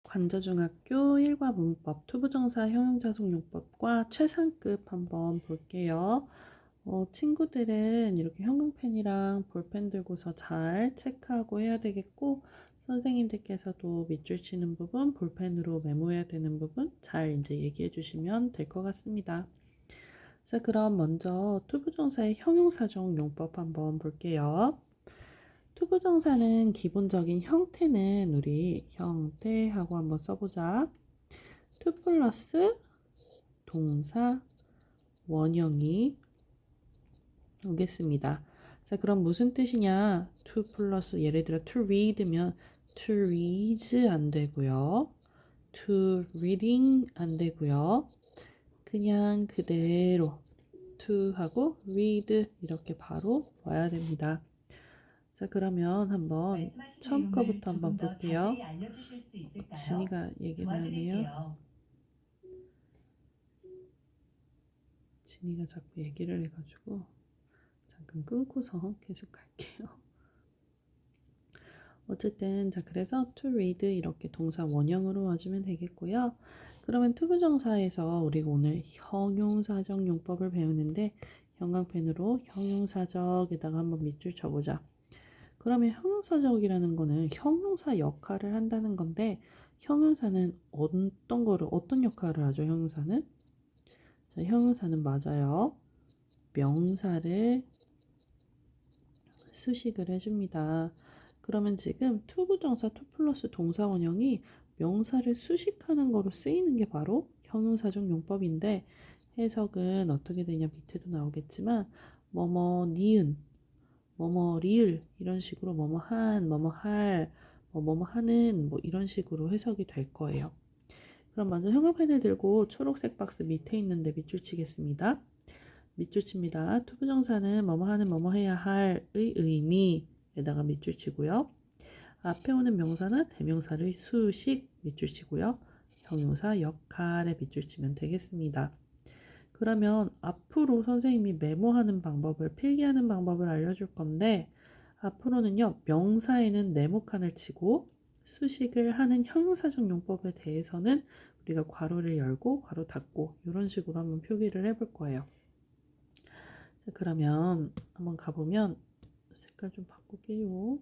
관저중학교 1과 문법 투부정사 형용사속용법과 최상급 한번 볼게요. 친구들은 이렇게 형광펜이랑 볼펜 들고서 잘 체크하고 해야 되겠고, 선생님들께서도 밑줄 치는 부분, 볼펜으로 메모해야 되는 부분 잘 이제 얘기해 주시면 될 것 같습니다. 자, 그럼 먼저 투부정사의 형용사적 용법 한번 볼게요. 투부정사는 기본적인 형태는 우리 형태하고 한번 써보자. 투 플러스 동사 원형이 오겠습니다. 자, 그럼 무슨 뜻이냐? to 플러스 예를 들어 to read면 to reads 안 되고요. to reading 안 되고요. 그냥 그대로 to 하고 read 이렇게 바로 와야 됩니다. 자, 그러면 한번 처음 거부터 한번 볼게요. 진이가 얘기를 하네요. 진이가 자꾸 얘기를 해가지고 잠깐 끊고서 계속 갈게요. 어쨌든 자, 그래서 to read 이렇게 동사 원형으로 와주면 되겠고요. 그러면 투부정사에서 우리가 오늘 형용사적 용법을 배우는데 형광펜으로 형용사적에다가 한번 밑줄 쳐보자. 그러면 형용사적이라는 거는 형용사 역할을 한다는 건데, 형용사는 어떤 역할을 하죠? 형용사는? 자, 형용사는 맞아요. 명사를 수식을 해줍니다. 그러면 지금 투부정사 투 플러스 동사 원형이 명사를 수식하는 거로 쓰이는 게 바로 형용사적 용법인데, 해석은 어떻게 되냐 밑에도 나오겠지만 뭐뭐 니은 뭐뭐 리을 이런 식으로 뭐뭐 한, 뭐뭐 할, 뭐뭐 하는 뭐 이런 식으로 해석이 될 거예요. 그럼 먼저 형광펜을 들고 초록색 박스 밑에 있는데 밑줄 치겠습니다. 밑줄 칩니다. 투부정사는 뭐뭐 하는 뭐뭐 해야 할의 의미에다가 밑줄 치고요. 앞에 오는 명사나 대명사를 수식 밑줄 치고요. 형용사 역할에 밑줄 치면 되겠습니다. 그러면 앞으로 선생님이 메모하는 방법을, 필기하는 방법을 알려줄 건데, 앞으로는요, 명사에는 네모칸을 치고 수식을 하는 형용사적 용법에 대해서는 우리가 괄호를 열고 괄호 닫고 이런 식으로 한번 표기를 해볼 거예요. 자, 그러면 한번 가보면 색깔 좀 바꿀게요.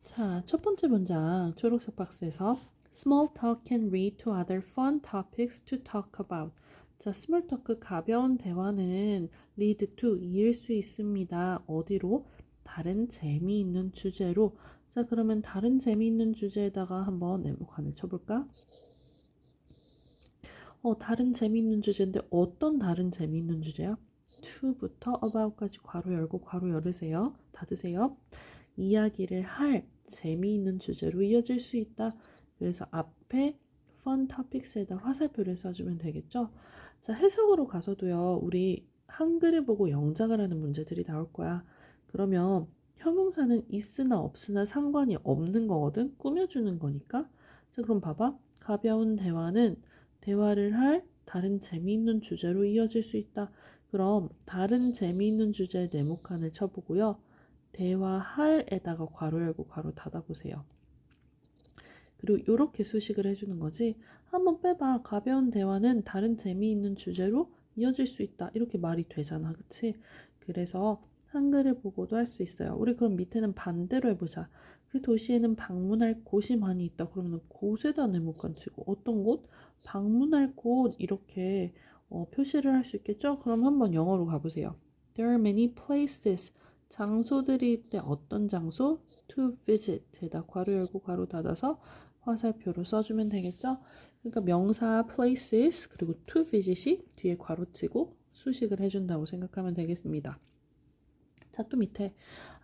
자, 첫 번째 문장 초록색 박스에서 Small talk can lead to other fun topics to talk about. 자, small talk 가벼운 대화는 lead to 이을 수 있습니다. 어디로? 다른 재미있는 주제로. 자, 그러면 다른 재미있는 주제에다가 한번 네모칸을 쳐볼까? 다른 재미있는 주제인데 어떤 다른 재미있는 주제야? to부터 about까지 괄호 열고 괄호 열으세요. 닫으세요. 이야기를 할 재미있는 주제로 이어질 수 있다. 그래서 앞에 fun topics에다 화살표를 써주면 되겠죠. 자, 해석으로 가서도요, 우리 한글을 보고 영작을 하는 문제들이 나올 거야. 그러면 형용사는 있으나 없으나 상관이 없는 거거든. 꾸며주는 거니까. 자, 그럼 봐봐. 가벼운 대화는 대화를 할 다른 재미있는 주제로 이어질 수 있다. 그럼 다른 재미있는 주제의 네모칸을 쳐보고요. 대화할에다가 괄호 열고 괄호 닫아보세요. 그리고 이렇게 수식을 해주는 거지. 한번 빼봐. 가벼운 대화는 다른 재미있는 주제로 이어질 수 있다. 이렇게 말이 되잖아. 그치? 그래서 한글을 보고도 할 수 있어요. 우리 그럼 밑에는 반대로 해보자. 그 도시에는 방문할 곳이 많이 있다. 그러면 곳에다 네모칸 치고 어떤 곳? 방문할 곳 이렇게 표시를 할 수 있겠죠? 그럼 한번 영어로 가보세요. There are many places. 장소들이 있대. 어떤 장소? To visit에다 괄호 열고 괄호 닫아서 화살표로 써주면 되겠죠? 그러니까 명사 places 그리고 to visit이 뒤에 괄호치고 수식을 해준다고 생각하면 되겠습니다. 자, 또 밑에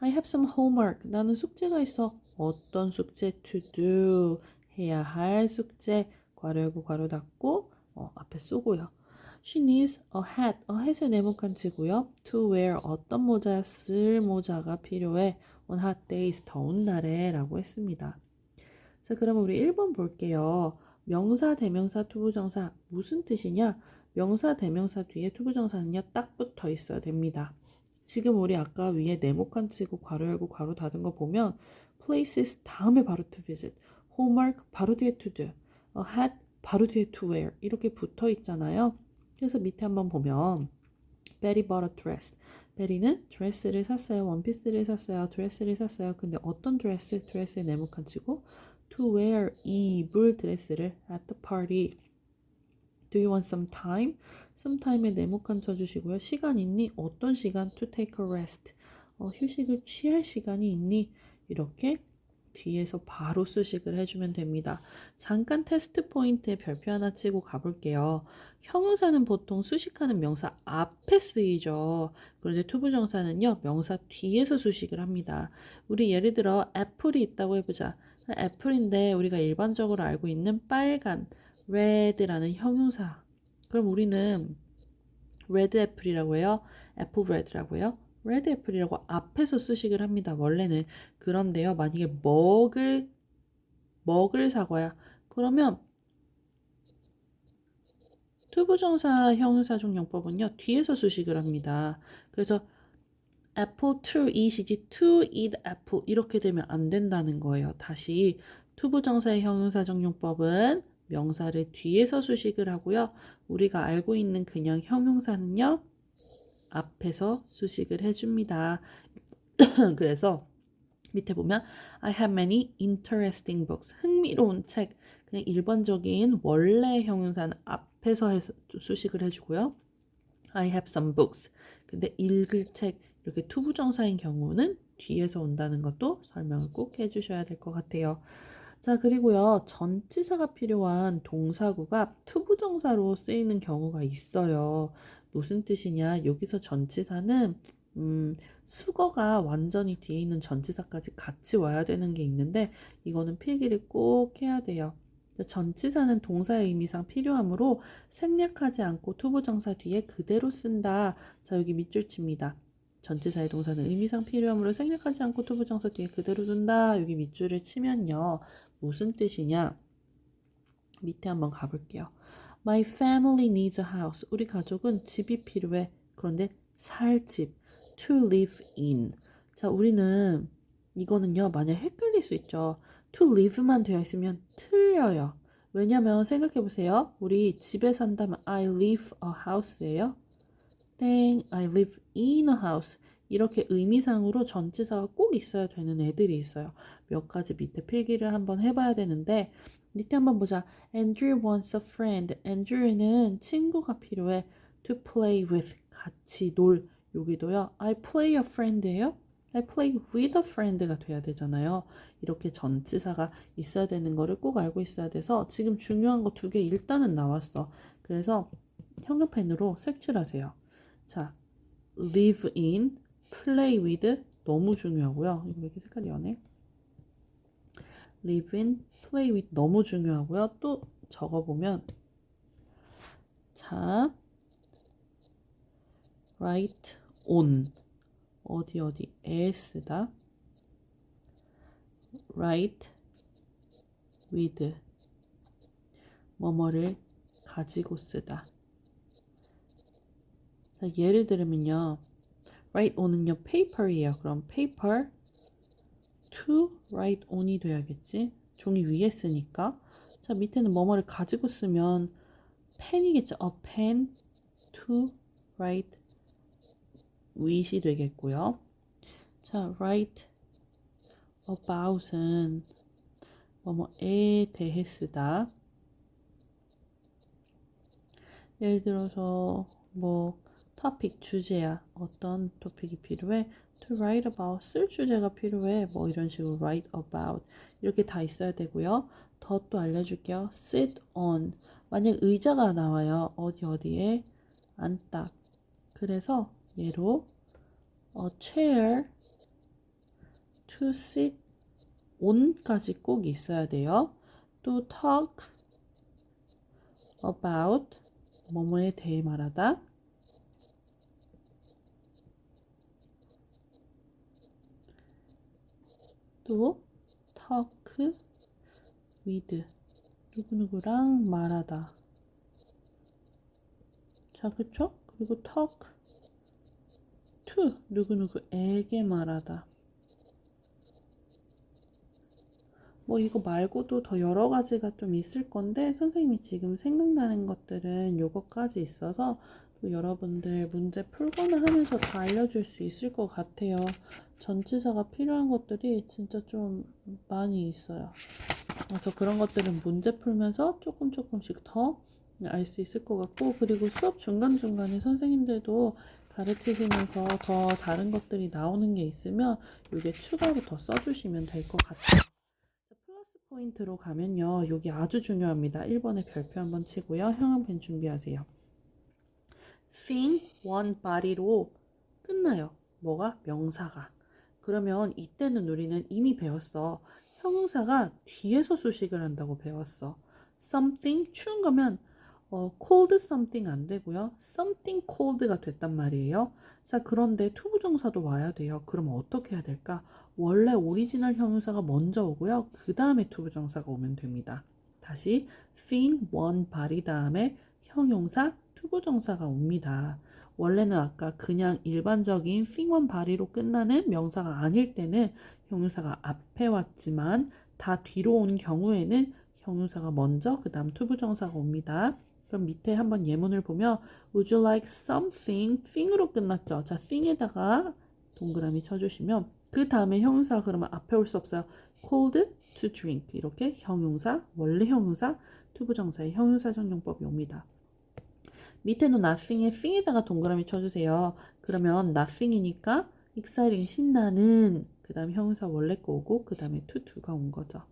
I have some homework. 나는 숙제가 있어. 어떤 숙제? To do. 해야 할 숙제. 괄호 열고 괄호 닫고 앞에 쏘고요. She needs a hat. hat에 네모칸 치고요. To wear. 어떤 모자? 쓸 모자가 필요해. On hot days. 더운 날에 라고 했습니다. 자, 그러면 우리 1번 볼게요. 명사, 대명사, 투부정사 무슨 뜻이냐? 명사, 대명사 뒤에 투부정사는요, 딱 붙어 있어야 됩니다. 지금 우리 아까 위에 네모칸 치고 괄호 열고 괄호 닫은 거 보면 places 다음에 바로 to visit. homework 바로 뒤에 to do, hat 바로 뒤에 to wear 이렇게 붙어 있잖아요. 그래서 밑에 한번 보면 Betty bought a dress. 베리는 드레스를 샀어요. 원피스를 샀어요. 드레스를 샀어요. 근데 어떤 드레스? 드레스의 네모칸치고 to wear 입을 드레스를 at the party. Do you want some time? some time에 네모칸 쳐주시고요. 시간 있니? 어떤 시간? To take a rest. 휴식을 취할 시간이 있니? 이렇게 뒤에서 바로 수식을 해주면 됩니다. 잠깐 테스트 포인트에 별표 하나 치고 가볼게요. 형용사는 보통 수식하는 명사 앞에 쓰이죠. 그런데 투부정사는요, 명사 뒤에서 수식을 합니다. 우리 예를 들어 애플이 있다고 해보자. 애플인데 우리가 일반적으로 알고 있는 빨간 red라는 형용사. 그럼 우리는 red 애플이라고 해요. 애플 red라고 해요. 레드 애플이라고 앞에서 수식을 합니다. 원래는. 그런데요. 만약에 먹을 사과야. 그러면 투부정사 형용사적 용법은요. 뒤에서 수식을 합니다. 그래서 apple to eat이지 to eat apple 이렇게 되면 안 된다는 거예요. 다시 투부정사의 형용사적 용법은 명사를 뒤에서 수식을 하고요. 우리가 알고 있는 그냥 형용사는요. 앞에서 수식을 해줍니다. 그래서 밑에 보면 I have many interesting books. 흥미로운 책. 그냥 일반적인 원래 형용사는 앞에서 해서 수식을 해주고요. I have some books. 근데 읽을 책 이렇게 투부정사인 경우는 뒤에서 온다는 것도 설명을 꼭 해주셔야 될 것 같아요. 자, 그리고요. 전치사가 필요한 동사구가 투부정사로 쓰이는 경우가 있어요. 무슨 뜻이냐? 여기서 전치사는 수거가 완전히 뒤에 있는 전치사까지 같이 와야 되는 게 있는데 이거는 필기를 꼭 해야 돼요. 전치사는 동사의 의미상 필요하므로 생략하지 않고 투부정사 뒤에 그대로 쓴다. 자, 여기 밑줄 칩니다. 전치사의 동사는 의미상 필요하므로 생략하지 않고 투부정사 뒤에 그대로 둔다. 여기 밑줄을 치면요. 무슨 뜻이냐? 밑에 한번 가볼게요. My family needs a house. 우리 가족은 집이 필요해. 그런데 살 집. To live in. 자, 우리는 이거는요. 만약 헷갈릴 수 있죠. To live만 되어 있으면 틀려요. 왜냐면 생각해보세요. 우리 집에 산다면 I live a house예요. 땡, I live in a house. 이렇게 의미상으로 전치사가 꼭 있어야 되는 애들이 있어요. 몇 가지 밑에 필기를 한번 해봐야 되는데 밑에 한번 보자. Andrew wants a friend. Andrew는 친구가 필요해. To play with. 같이 놀. 여기도요. I play a friend예요. I play with a friend가 돼야 되잖아요. 이렇게 전치사가 있어야 되는 거를 꼭 알고 있어야 돼서 지금 중요한 거 두 개 일단은 나왔어. 그래서 형광펜으로 색칠하세요. 자, live in, play with 너무 중요하고요. 이거 왜 이렇게 색깔이 연해? live in, play with 너무 중요하고요. 또 적어보면 자, write on 어디에 쓰다 write with 뭐뭐를 가지고 쓰다. 자, 예를 들면요. write on은요 paper이에요. 그럼 paper to write on이 돼야겠지. 종이 위에 쓰니까. 자, 밑에는 뭐뭐를 가지고 쓰면 펜이겠죠. a pen to write with이 되겠고요. 자, write about은 뭐뭐에 대해 쓰다. 예를 들어서 뭐 topic 주제야. 어떤 토픽이 필요해? to write about 쓸 주제가 필요해. 뭐 이런 식으로 write about 이렇게 다 있어야 되고요. 더 또 알려줄게요. sit on 만약 의자가 나와요. 어디에 앉다. 그래서 얘로 a chair to sit on까지 꼭 있어야 돼요. 또 talk about 뭐뭐에 대해 말하다. 또 talk with 누구누구랑 말하다. 자, 그쵸? 그리고 talk to 누구누구에게 말하다. 뭐 이거 말고도 더 여러 가지가 좀 있을 건데 선생님이 지금 생각나는 것들은 요거까지 있어서 또 여러분들 문제 풀거나 하면서 다 알려줄 수 있을 것 같아요. 전치사가 필요한 것들이 진짜 좀 많이 있어요. 그래서 그런 것들은 문제 풀면서 조금씩 더 알 수 있을 것 같고, 그리고 수업 중간중간에 선생님들도 가르치시면서 더 다른 것들이 나오는 게 있으면 이게 추가로 더 써주시면 될 것 같아요. 자, 플러스 포인트로 가면요. 여기 아주 중요합니다. 1번에 별표 한번 치고요. 형광펜 준비하세요. thing, one, body로 끝나요. 뭐가? 명사가. 그러면 이때는 우리는 이미 배웠어. 형용사가 뒤에서 수식을 한다고 배웠어. something, 추운 거면 cold something 안 되고요. something cold가 됐단 말이에요. 자, 그런데 투부정사도 와야 돼요. 그럼 어떻게 해야 될까? 원래 오리지널 형용사가 먼저 오고요. 그 다음에 투부정사가 오면 됩니다. 다시 thing, one, body 다음에 형용사, 투부정사가 옵니다. 원래는 아까 그냥 일반적인 thing, one, body로 끝나는 명사가 아닐 때는 형용사가 앞에 왔지만 다 뒤로 온 경우에는 형용사가 먼저 그 다음 투부정사가 옵니다. 그럼 밑에 한번 예문을 보면 Would you like something? thing으로 끝났죠. 자, thing에다가 동그라미 쳐주시면 그 다음에 형용사가 그러면 앞에 올 수 없어요. cold to drink 이렇게 형용사, 원래 형용사, 투부정사의 형용사적 용법이 옵니다. 밑에는 nothing에 thing에다가 동그라미 쳐주세요. 그러면 nothing이니까 exciting 신나는 그 다음에 형용사 원래 거 오고 그 다음에 to가 온 거죠.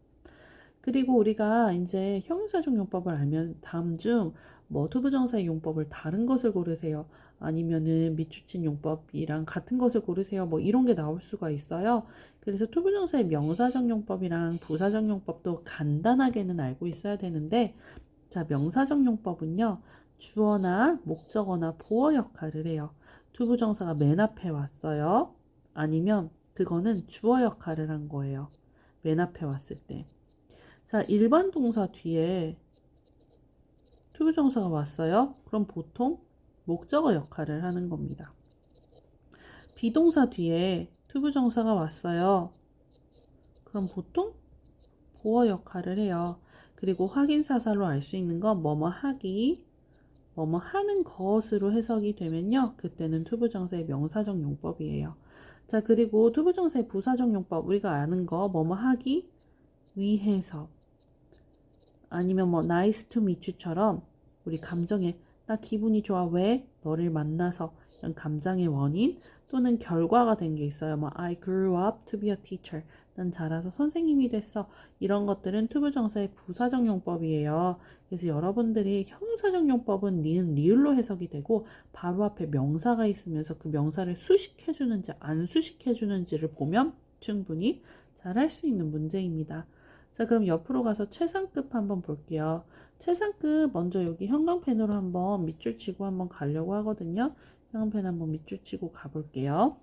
그리고 우리가 이제 형용사적 용법을 알면 다음 중 뭐 투부정사의 용법을 다른 것을 고르세요. 아니면은 밑줄친 용법이랑 같은 것을 고르세요. 뭐 이런 게 나올 수가 있어요. 그래서 투부정사의 명사적 용법이랑 부사적 용법도 간단하게는 알고 있어야 되는데, 자, 명사적 용법은요. 주어나 목적어나 보어 역할을 해요. 투부정사가 맨 앞에 왔어요. 아니면 그거는 주어 역할을 한 거예요. 맨 앞에 왔을 때. 자, 일반 동사 뒤에 투부정사가 왔어요. 그럼 보통 목적어 역할을 하는 겁니다. 비동사 뒤에 투부정사가 왔어요. 그럼 보통 보어 역할을 해요. 그리고 확인사살로 알 수 있는 건 뭐뭐 하기, 뭐뭐 하는 것으로 해석이 되면요. 그때는 투부정사의 명사적 용법이에요. 자, 그리고 투부정사의 부사적 용법 우리가 아는 거 뭐뭐 하기 위해서, 아니면 뭐 nice to meet you처럼 우리 감정에 나 기분이 좋아 왜? 너를 만나서 이런 감정의 원인 또는 결과가 된 게 있어요. 뭐 I grew up to be a teacher. 난 자라서 선생님이 됐어. 이런 것들은 투부정사의 부사적 용법이에요. 그래서 여러분들이 형용사적 용법은 니은 리을로 해석이 되고 바로 앞에 명사가 있으면서 그 명사를 수식해 주는지 안 수식해 주는지를 보면 충분히 잘할 수 있는 문제입니다. 자, 그럼 옆으로 가서 최상급 한번 볼게요. 최상급 먼저 여기 형광펜으로 한번 밑줄 치고 한번 가려고 하거든요. 형광펜 한번 밑줄 치고 가볼게요.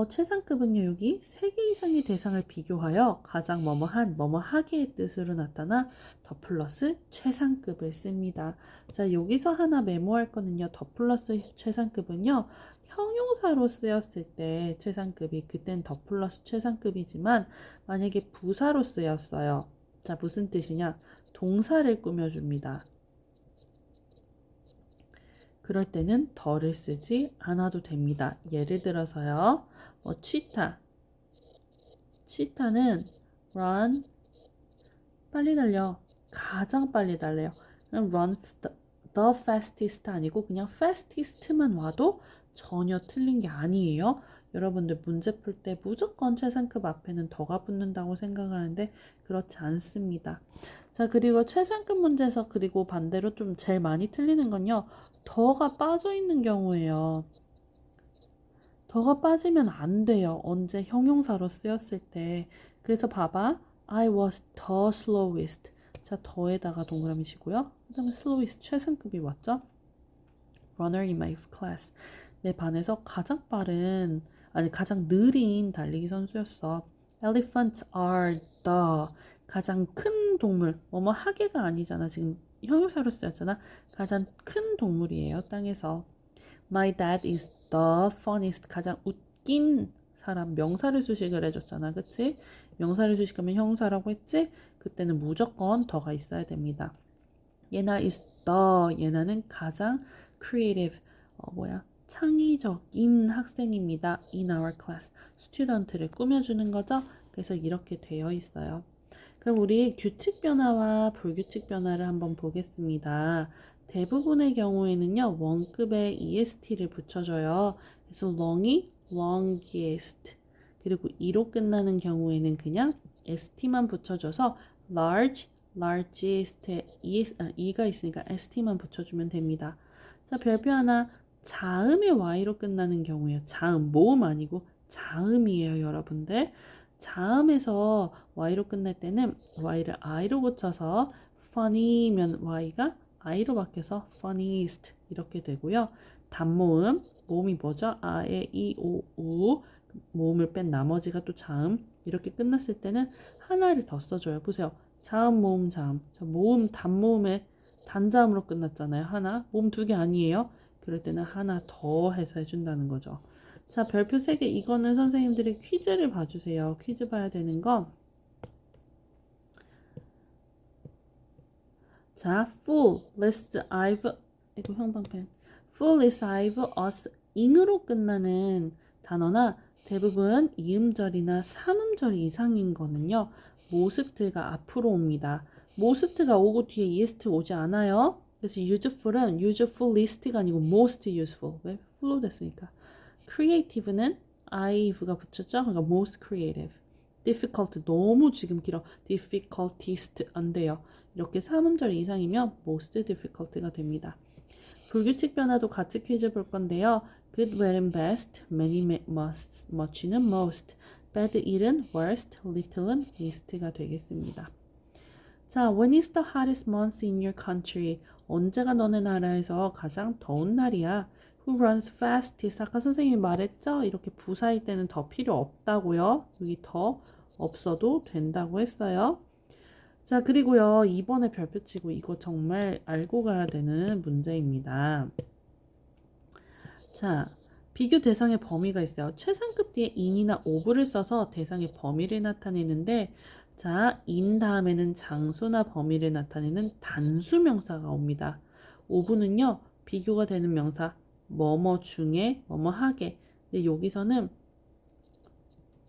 최상급은요, 여기 3개 이상의 대상을 비교하여 가장 뭐뭐한, 뭐뭐하게의 뜻으로 나타나 더 플러스 최상급을 씁니다. 자, 여기서 하나 메모할 거는요, 더 플러스 최상급은요, 형용사로 쓰였을 때 최상급이 그땐 더 플러스 최상급이지만 만약에 부사로 쓰였어요. 자, 무슨 뜻이냐? 동사를 꾸며줍니다. 그럴 때는 더를 쓰지 않아도 됩니다. 예를 들어서요. 치타는 run, 빨리 달려. 가장 빨리 달려요. run the fastest 아니고 그냥 fastest만 와도 전혀 틀린 게 아니에요. 여러분들 문제 풀 때 무조건 최상급 앞에는 더가 붙는다고 생각을 하는데 그렇지 않습니다. 자, 그리고 최상급 문제에서 그리고 반대로 좀 제일 많이 틀리는 건요. 더가 빠져 있는 경우예요. 더가 빠지면 안 돼요. 언제 형용사로 쓰였을 때. 그래서 봐봐. I was the slowest. 자, 더에다가 동그라미 치고요. 그 다음에 slowest 최상급이 왔죠. runner in my class. 내 반에서 가장 빠른, 아니 가장 느린 달리기 선수였어. Elephants are the 가장 큰 동물. 뭐뭐 하게가 아니잖아. 지금 형용사로 쓰였잖아. 가장 큰 동물이에요. 땅에서. My dad is the funniest. 가장 웃긴 사람. 명사를 수식을 해줬잖아. 그치? 명사를 수식하면 형사라고 했지? 그때는 무조건 더가 있어야 됩니다. 예나 is the, 예나는 가장 creative, 창의적인 학생입니다. in our class. 스튜던트를 꾸며주는 거죠. 그래서 이렇게 되어 있어요. 그럼 우리 규칙 변화와 불규칙 변화를 한번 보겠습니다. 대부분의 경우에는요, 원급에 est를 붙여줘요. 그래서 long이 longest, 그리고 e로 끝나는 경우에는 그냥 st만 붙여줘서 large, largest, e가 있으니까 st만 붙여주면 됩니다. 자, 별표 하나. 자음의 y로 끝나는 경우에요. 자음, 모음 아니고 자음이에요, 여러분들. 자음에서 y로 끝날 때는 y를 i로 고쳐서 funny면 y가 i로 바뀌어서 funniest 이렇게 되고요. 단모음, 모음이 뭐죠? 아, 에, 이, 오, 우. 모음을 뺀 나머지가 또 자음. 이렇게 끝났을 때는 하나를 더 써줘요. 보세요. 자음, 모음, 자음. 자, 모음, 단모음에 단자음으로 끝났잖아요. 하나. 모음 2개 아니에요? 그럴 때는 하나 더 해서 해준다는 거죠. 자, 별표 3개. 이거는 선생님들이 퀴즈를 봐주세요. 퀴즈 봐야 되는 거. 자, full, list, I've, 이거 형광펜. full, list, I've, us, ing으로 끝나는 단어나 대부분 이음절이나 삼음절 이상인 거는요. most가 앞으로 옵니다. most가 오고 뒤에 est 오지 않아요. 그래서 useful은 useful list가 아니고 most useful. 왜? full로 됐으니까. creative는 ive가 붙였죠? 그러니까 most creative. difficult 너무 지금 길어. difficultest 안 돼요. 이렇게 3음절 이상이면 most difficult가 됩니다. 불규칙 변화도 같이 퀴즈 볼 건데요. good, well, and best, many, must, much는 most, bad, ill은 worst, little은 least가 되겠습니다. 자, when is the hottest month in your country? 언제가 너네 나라에서 가장 더운 날이야? Who runs fastest? 아까 선생님이 말했죠? 이렇게 부사일 때는 더 필요 없다고요. 여기 더 없어도 된다고 했어요. 자, 그리고요, 이번에 별표 치고 이거 정말 알고 가야 되는 문제입니다. 자, 비교 대상의 범위가 있어요. 최상급 뒤에 in이나 of를 써서 대상의 범위를 나타내는데, 자, in 다음에는 장소나 범위를 나타내는 단수명사가 옵니다. of는요, 비교가 되는 명사, 뭐뭐 중에, 뭐뭐 하게. 근데 여기서는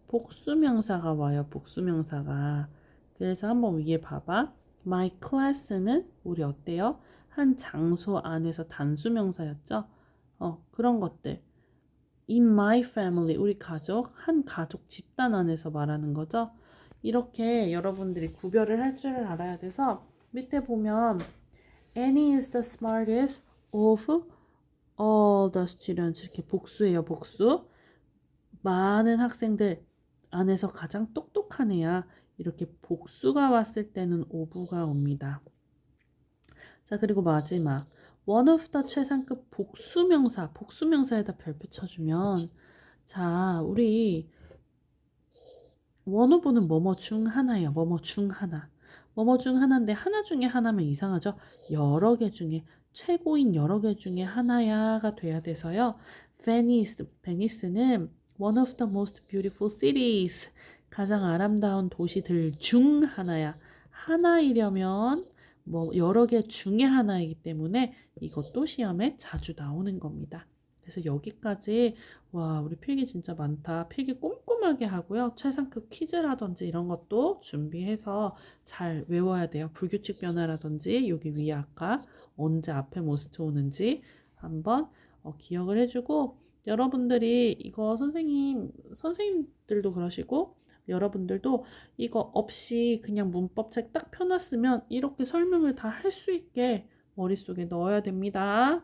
복수명사가 와요, 복수명사가. 그래서 한번 위에 봐봐. My class는 우리 어때요? 한 장소 안에서 단수명사였죠? 그런 것들. In my family, 우리 가족, 한 가족 집단 안에서 말하는 거죠. 이렇게 여러분들이 구별을 할 줄을 알아야 돼서 밑에 보면 Annie is the smartest of all the students. 이렇게 복수예요, 복수. 많은 학생들 안에서 가장 똑똑한 애야. 이렇게 복수가 왔을 때는 오브가 옵니다. 자, 그리고 마지막 one of the 최상급 복수명사, 복수명사에다 별표 쳐주면, 자, 우리 one of는 뭐뭐 중 하나예요. 뭐뭐 중 하나. 뭐뭐 중 하나인데 하나 중에 하나면 이상하죠. 여러 개 중에, 최고인 여러 개 중에 하나야가 돼야 돼서요. 베니스는 one of the most beautiful cities, 가장 아름다운 도시들 중 하나야. 하나이려면 뭐 여러 개 중에 하나이기 때문에 이것도 시험에 자주 나오는 겁니다. 그래서 여기까지, 와, 우리 필기 진짜 많다. 필기 꼼꼼하게 하고요. 최상급 퀴즈라든지 이런 것도 준비해서 잘 외워야 돼요. 불규칙 변화라든지 여기 위에 아까 언제 앞에 모스트 오는지 한번 기억을 해주고, 여러분들이 이거 선생님들도 그러시고 여러분들도 이거 없이 그냥 문법책 딱 펴놨으면 이렇게 설명을 다 할 수 있게 머릿속에 넣어야 됩니다.